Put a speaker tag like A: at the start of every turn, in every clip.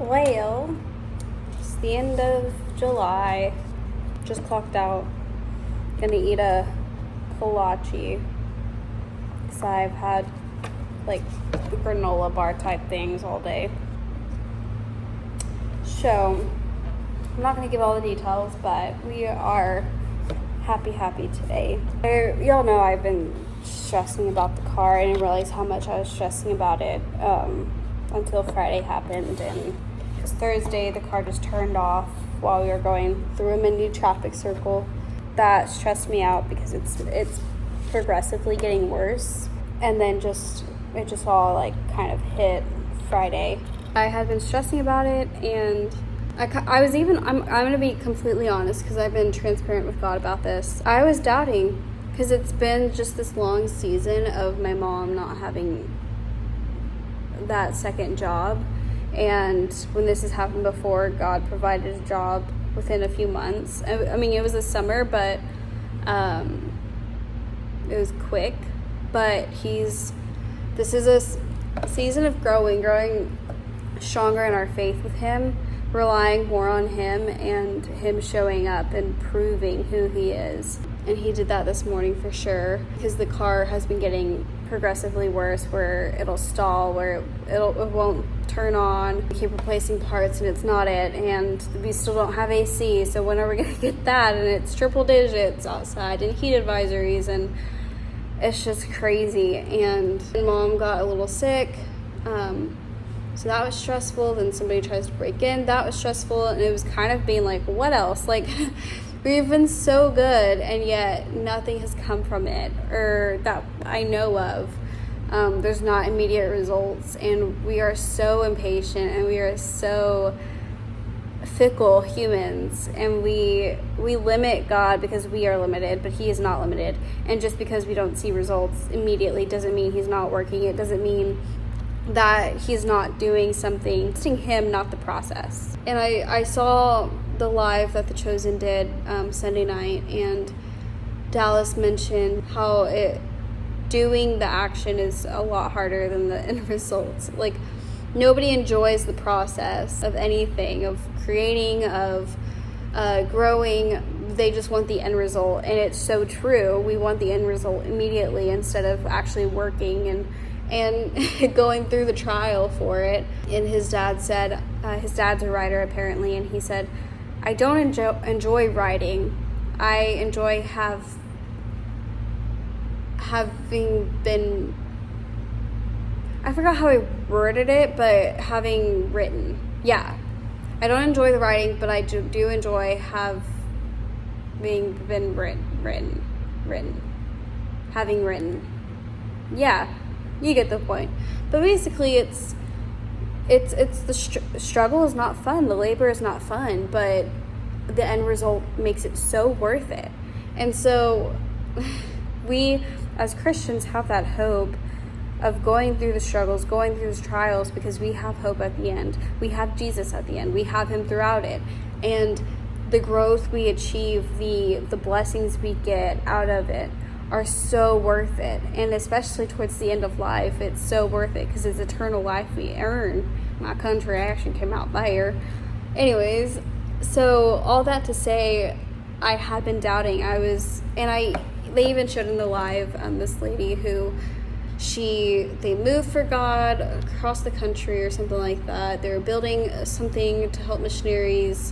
A: Well, it's the end of July. Just clocked out. Gonna eat a kolache. Because I've had like granola bar type things all day. So, I'm not gonna give all the details, but we are happy today. Y'all know I've been stressing about the car. I didn't realize how much I was stressing about it until Friday happened, and it's Thursday. The car just turned off while we were going through a mini traffic circle. That stressed me out because it's progressively getting worse, and then it just all like kind of hit Friday. I had been stressing about it, and I'm going to be completely honest because I've been transparent with God about this. I was doubting because it's been just this long season of my mom not having that second job. And when this has happened before, God provided a job within a few months. I mean, it was a summer, but it was quick. But this is a season of growing stronger in our faith with Him, relying more on Him and Him showing up and proving who He is. And He did that this morning for sure, because the car has been getting progressively worse, where it'll stall, where it won't turn on. We keep replacing parts and it's not it, and we still don't have AC, so when are we going to get that? And it's triple digits outside and heat advisories, and it's just crazy. And Mom got a little sick, so that was stressful. Then somebody tries to break in. That was stressful. And it was kind of being like, what else? Like, we've been so good, and yet nothing has come from it, or that I know of. There's not immediate results, and we are so impatient, and we are so fickle humans, and we limit God because we are limited, but He is not limited. And just because we don't see results immediately doesn't mean He's not working. It doesn't mean that He's not doing something. It's Him, not the process. And I saw the live that The Chosen did Sunday night, and Dallas mentioned how doing the action is a lot harder than the end results. Like, nobody enjoys the process of anything, of creating, of growing. They just want the end result, and it's so true. We want the end result immediately instead of actually working and going through the trial for it. And his dad said, his dad's a writer apparently, and he said, I don't enjoy writing. I enjoy having been, I forgot how I worded it, but having written. Yeah. I don't enjoy the writing, but I do enjoy having been written. Having written. Yeah. You get the point. But basically, it's the struggle is not fun. The labor is not fun, but the end result makes it so worth it. And so we, as Christians, have that hope of going through the struggles, going through the trials, because we have hope at the end. We have Jesus at the end. We have Him throughout it. And the growth we achieve, the blessings we get out of it, are so worth it. And especially towards the end of life, it's so worth it because it's eternal life we earn. My country action came out there. Anyways, so all that to say, I had been doubting. They even showed in the live this lady who they moved for God across the country or something like that. They were building something to help missionaries,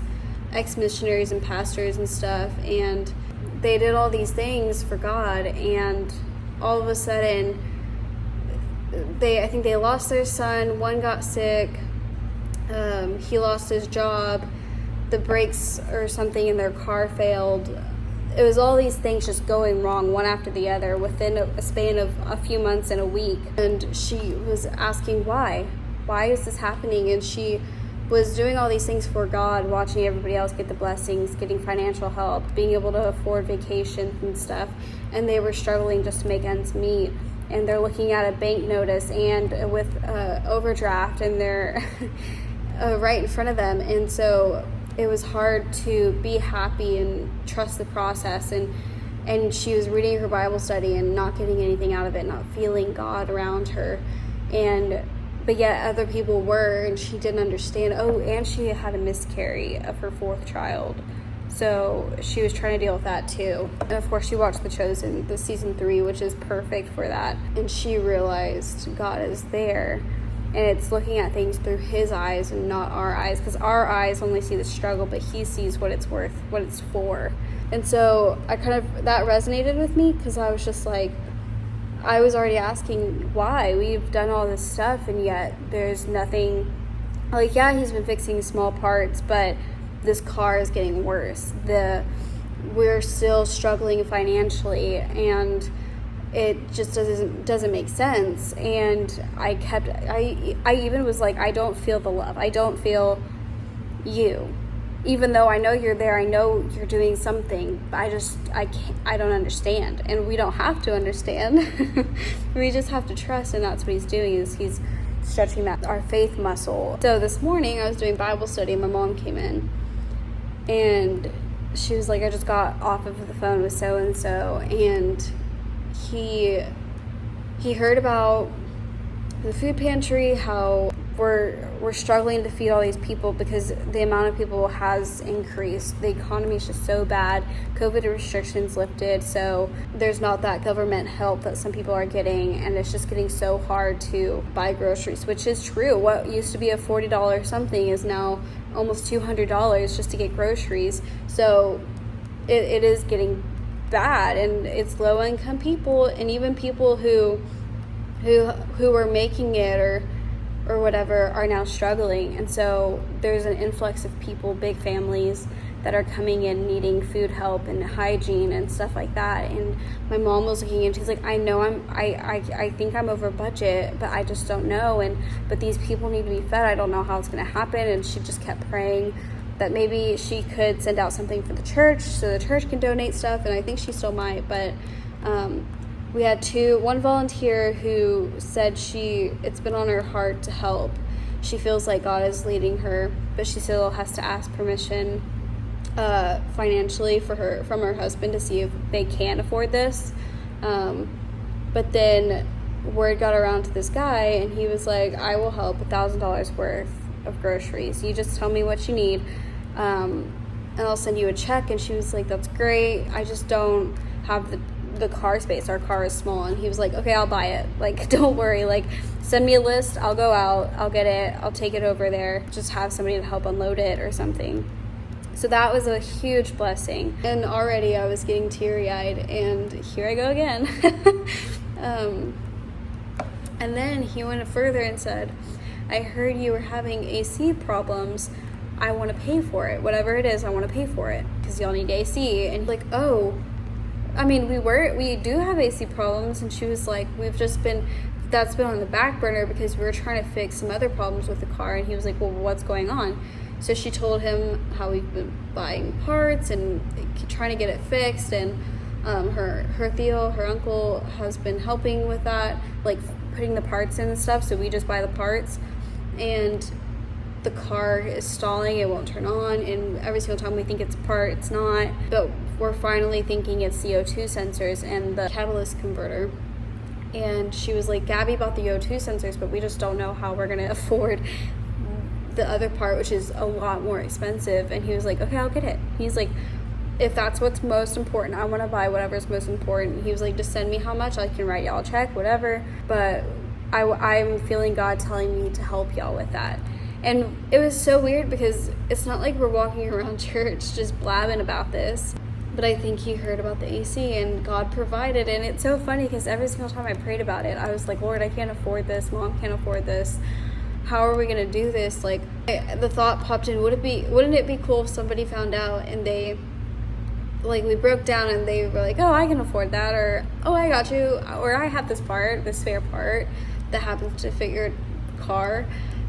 A: ex-missionaries and pastors and stuff, and they did all these things for God, and all of a sudden, I think they lost their son. One got sick. He lost his job. The brakes or something in their car failed. It was all these things just going wrong, one after the other, within a span of a few months and a week. And she was asking why. Why is this happening? And she was doing all these things for God, watching everybody else get the blessings, getting financial help, being able to afford vacations and stuff, and they were struggling just to make ends meet. And they're looking at a bank notice and with overdraft, and they're right in front of them. And so it was hard to be happy and trust the process. And she was reading her Bible study and not getting anything out of it, not feeling God around her. And but yet other people were, and she didn't understand. Oh, and she had a miscarry of her 4th child. So she was trying to deal with that too. And of course she watched The Chosen, the season 3, which is perfect for that. And she realized God is there. And it's looking at things through his eyes and not our eyes. Because our eyes only see the struggle, but he sees what it's worth, what it's for. And so that resonated with me, because I was just like, I was already asking why. We've done all this stuff and yet there's nothing. Like, yeah, he's been fixing small parts, but this car is getting worse. We're still struggling financially, and it just doesn't make sense. And I even was like, I don't feel the love. I don't feel you. Even though I know you're there, I know you're doing something, but I don't understand. And we don't have to understand. We just have to trust, and that's what he's doing, is he's stretching our faith muscle. So this morning I was doing Bible study and my mom came in, and she was like, I just got off of the phone with so-and-so, and he heard about the food pantry, how we're struggling to feed all these people because the amount of people has increased. The economy is just so bad. COVID restrictions lifted, so there's not that government help that some people are getting, and it's just getting so hard to buy groceries, which is true. What used to be a $40 something is now almost $200 just to get groceries. So it is getting bad, and it's low income people, and even people who are making it or whatever are now struggling. And so there's an influx of people, big families, that are coming in needing food help and hygiene and stuff like that. And my mom was looking, and she's like, I know I think I'm over budget, but I just don't know, but these people need to be fed. I don't know how it's going to happen. And she just kept praying that maybe she could send out something for the church so the church can donate stuff, and I think she still might. But we had one volunteer who said it's been on her heart to help. She feels like God is leading her, but she still has to ask permission financially from her husband to see if they can afford this. But then word got around to this guy, and he was like, I will help $1,000 worth of groceries. You just tell me what you need, and I'll send you a check. And she was like, that's great. I just don't have the car space. Our car is small. And he was like, okay, I'll buy it. Like, don't worry. Like, send me a list. I'll go out. I'll get it. I'll take it over there. Just have somebody to help unload it or something. So that was a huge blessing. And already I was getting teary-eyed, and here I go again. And then he went further and said, I heard you were having AC problems. I want to pay for it. Whatever it is, I want to pay for it, because y'all need AC. And like, oh, I mean, we do have AC problems. And she was like, that's been on the back burner because we were trying to fix some other problems with the car. And he was like, well, what's going on? So she told him how we've been buying parts and trying to get it fixed. And her Theo, her uncle, has been helping with that, like putting the parts in and stuff. So we just buy the parts, and the car is stalling. It won't turn on, and every single time we think it's a part, it's not. But we're finally thinking it's CO2 sensors and the catalyst converter. And she was like, Gabby bought the O2 sensors, but we just don't know how we're going to afford the other part, which is a lot more expensive. And he was like, okay, I'll get it. He's like, if that's what's most important, I want to buy whatever's most important. He was like, just send me how much, I can write y'all a check, whatever. But I'm feeling God telling me to help y'all with that. And it was so weird because it's not like we're walking around church just blabbing about this. But I think he heard about the AC, and God provided. And it's so funny because every single time I prayed about it, I was like, Lord, I can't afford this. Mom can't afford this. How are we going to do this? Like, the thought popped in, wouldn't it be cool if somebody found out and they, like, we broke down and they were like, oh, I can afford that, or, oh, I got you, or I have this spare part that happens to fit your car.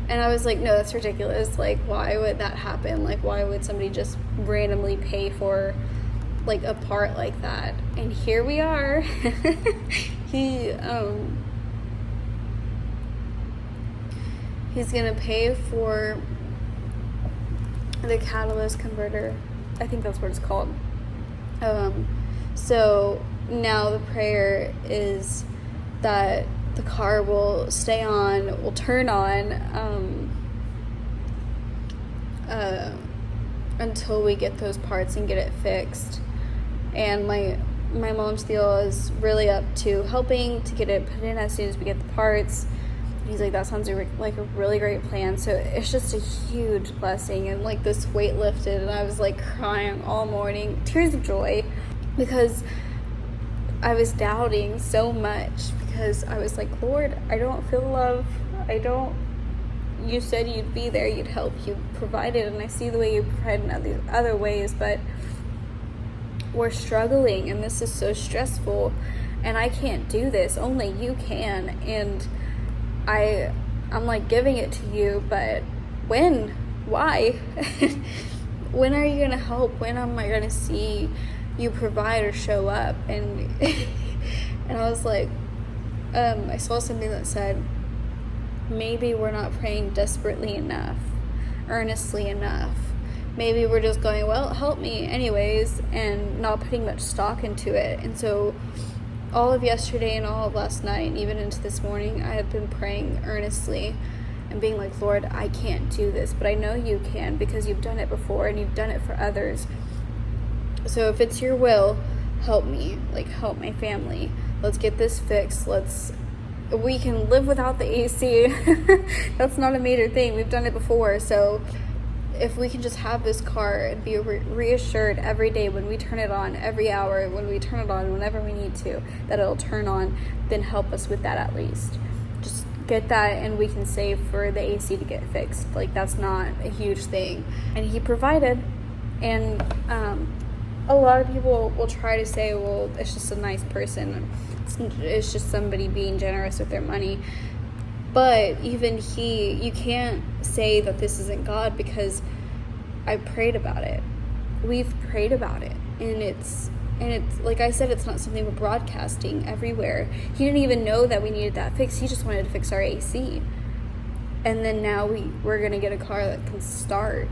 A: And I was like, no, that's ridiculous. Like, why would that happen? Like, why would somebody just randomly pay for, like, a part like that? And here we are. He's gonna pay for the catalyst converter. I think that's what it's called. So now the prayer is that the car will stay on, will turn on, until we get those parts and get it fixed. And my mom's deal is really up to helping to get it put in as soon as we get the parts. He's like, that sounds like a really great plan. So it's just a huge blessing, and like this weight lifted, and I was like crying all morning, tears of joy, because I was doubting so much, because I was like, Lord, I don't feel love. You said you'd be there, you'd help, you provided, and I see the way you provide in other ways, but we're struggling, and this is so stressful, and I can't do this. Only you can, and I'm like giving it to you, but when? Why? When are you gonna help? When am I gonna see you provide or show up? And and I was like, I saw something that said, maybe we're not praying desperately enough, earnestly enough. Maybe we're just going, well, help me anyways, and not putting much stock into it. And so all of yesterday and all of last night, and even into this morning, I have been praying earnestly and being like, Lord, I can't do this, but I know you can, because you've done it before and you've done it for others. So if it's your will, help me, like help my family. Let's get this fixed. We can live without the AC. That's not a major thing. We've done it before. So if we can just have this car and be reassured every day when we turn it on, every hour when we turn it on, whenever we need to, that it'll turn on, then help us with that at least. Just get that, and we can save for the AC to get fixed. Like, that's not a huge thing. And he provided. And a lot of people will try to say, well, it's just a nice person. It's just somebody being generous with their money. But even you can't say that this isn't God, because I prayed about it. We've prayed about it. And it's like I said, it's not something we're broadcasting everywhere. He didn't even know that we needed that fixed. He just wanted to fix our AC. And then now we're going to get a car that can start.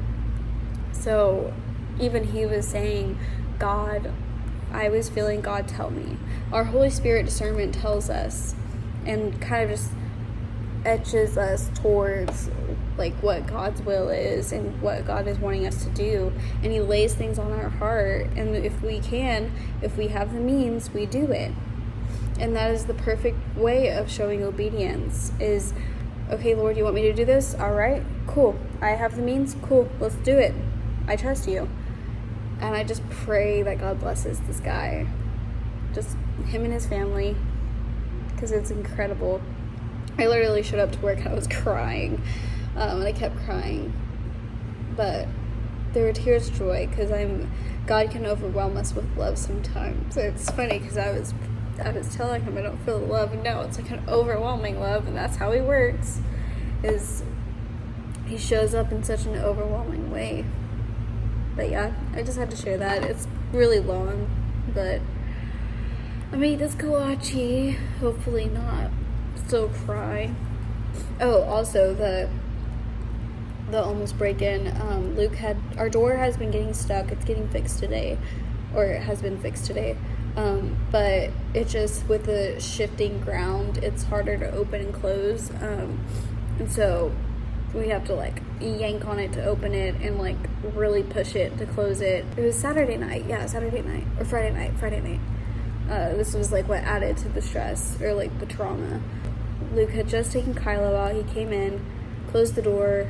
A: So even he was saying, God, I was feeling God tell me. Our Holy Spirit discernment tells us, and kind of just etches us towards like what God's will is and what God is wanting us to do. And he lays things on our heart, and if we have the means, we do it. And that is the perfect way of showing obedience is, okay, Lord, you want me to do this? All right, cool. I have the means. Cool. Let's do it. I trust you. And I just pray that God blesses this guy, just him and his family, because it's incredible. I literally showed up to work and I was crying, and I kept crying, but there were tears of joy, because God can overwhelm us with love sometimes. So it's funny, because I was telling him I don't feel the love, and no, it's like an overwhelming love, and that's how he works, is he shows up in such an overwhelming way. But yeah, I just had to share that. It's really long, but I made this kolache. Hopefully not still cry. Oh, also the almost break-in. Our door has been getting stuck. It's getting fixed today, or it has been fixed today. But it just, with the shifting ground, it's harder to open and close. And so we have to like yank on it to open it and like really push it to close it. It was Saturday night, or Friday night. This was like what added to the stress, or like the trauma. Luke had just taken Kylo out. He came in, closed the door.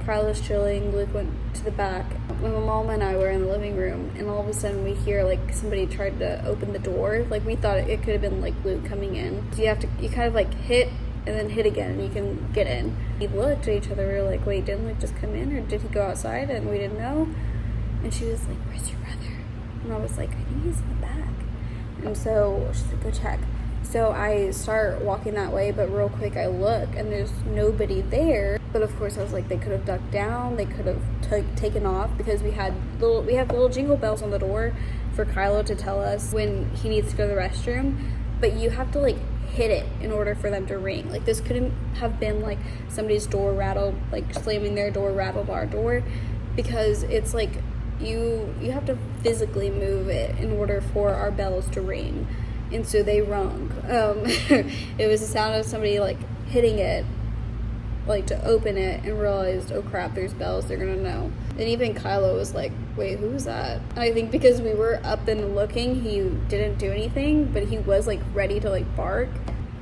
A: Kylo's chilling. Luke went to the back. My mom and I were in the living room, and all of a sudden we hear like somebody tried to open the door. Like, we thought it could have been like Luke coming in. So you kind of like hit and then hit again, and you can get in. We looked at each other. We were like, wait, didn't Luke just come in, or did he go outside and we didn't know? And she was like, where's your brother? And I was like, I think he's in the back. And so she's like, go check. So I start walking that way, but real quick I look, and there's nobody there. But of course I was like, they could have ducked down, they could have taken off, because we have little jingle bells on the door for Kylo to tell us when he needs to go to the restroom. But you have to like hit it in order for them to ring. Like, this couldn't have been like somebody's door rattled, like slamming their door rattled our door, because it's like you have to physically move it in order for our bells to ring. and so they rung. It was the sound of somebody like hitting it, like to open it, and realized, oh crap, there's bells, they're gonna know. And even Kylo was like, wait, who was that? And I think because we were up and looking, he didn't do anything, but he was like ready to like bark.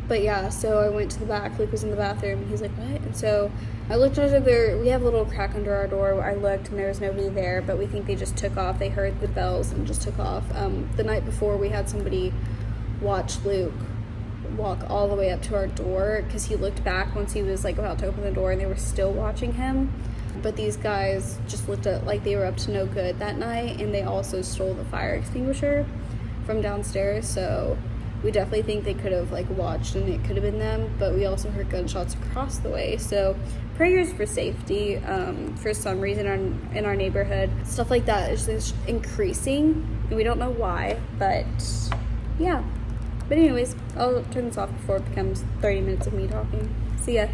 A: But yeah, so I went to the back. Luke was in the bathroom, and he's like, what? And so I looked under there. We have a little crack under our door. I looked, and there was nobody there, but we think they just took off. They heard the bells and just took off. The night before, we had somebody watch Luke walk all the way up to our door, because he looked back once he was like about to open the door, and they were still watching him. But these guys just looked at like they were up to no good that night, and they also stole the fire extinguisher from downstairs. So we definitely think they could have like watched, and it could have been them. But we also heard gunshots across the way. So prayers for safety. For some reason in our neighborhood, stuff like that is just increasing, and we don't know why. But yeah. But anyways, I'll turn this off before it becomes 30 minutes of me talking. See ya.